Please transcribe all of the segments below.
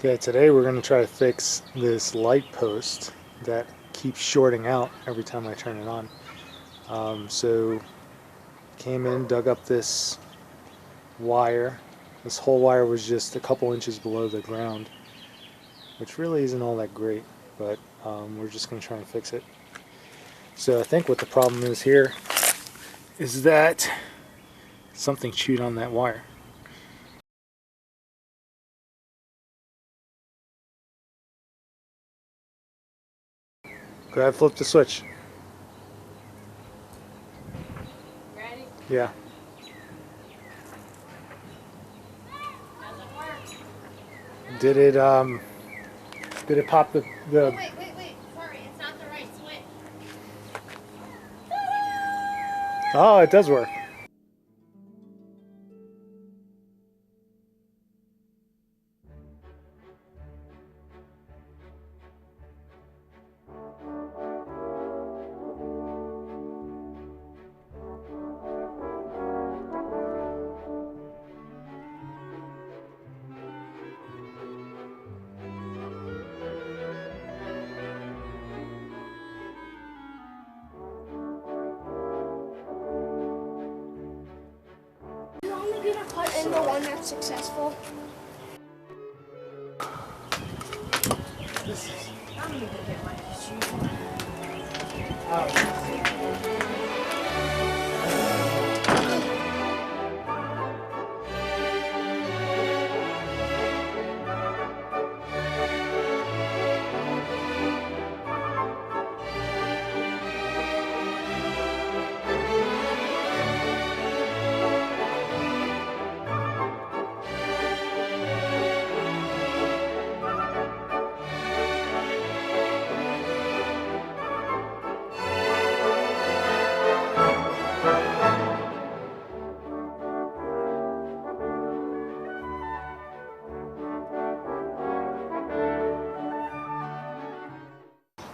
Okay, today we're going to try to fix this light post that keeps shorting out every time I turn it on. So came in, dug up this wire. This whole wire was just a couple inches below the ground, which really isn't all that great, but we're just going to try and fix it. So I think what the problem is here is that something chewed on that wire. Go ahead, flip the switch. Ready? Yeah. Doesn't work. Did it pop the Oh, wait. Sorry, it's not the right switch. Oh, it does work. You're only gonna put in the one that's successful. I'm gonna go get my shoes.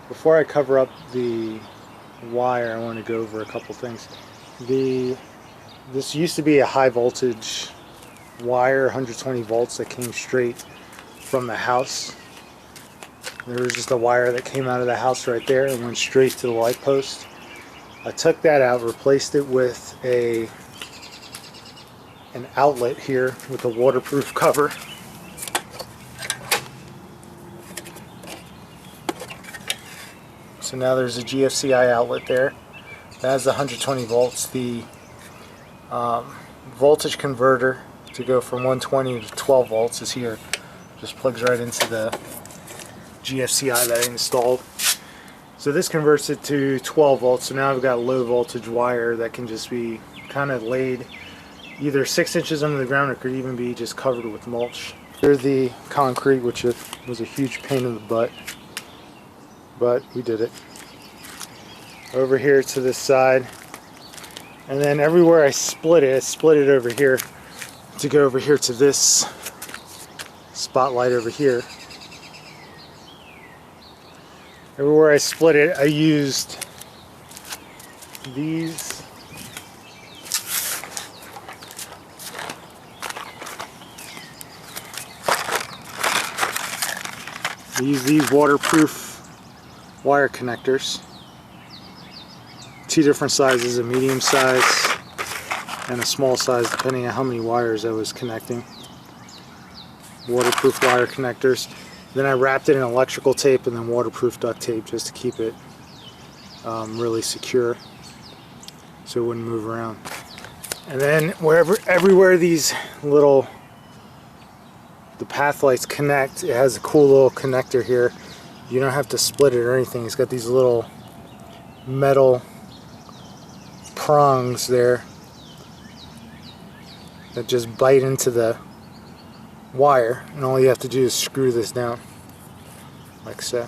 Before I cover up the wire, I want to go over a couple things. This used to be a high voltage wire, 120 volts, that came straight from the house. There was just a wire that came out of the house right there and went straight to the light post. I took that out, replaced it with an outlet here with a waterproof cover. So now there's a GFCI outlet there. That has 120 volts. The voltage converter to go from 120 to 12 volts is here. Just plugs right into the GFCI that I installed. So this converts it to 12 volts. So now I've got low voltage wire that can just be kind of laid either 6 inches under the ground, or could even be just covered with mulch. Here's the concrete, which was a huge pain in the butt, but we did it. Over here to this side, and then everywhere I split it over here to go over here to this spotlight over here. Everywhere I split it, I used these waterproof wire connectors. 2 different sizes, a medium size and a small size, depending on how many wires I was connecting. Waterproof wire connectors. Then I wrapped it in electrical tape and then waterproof duct tape just to keep it really secure so it wouldn't move around. And then everywhere these the path lights connect, it has a cool little connector here. You don't have to split it or anything. It's got these little metal prongs there that just bite into the wire, and all you have to do is screw this down like so.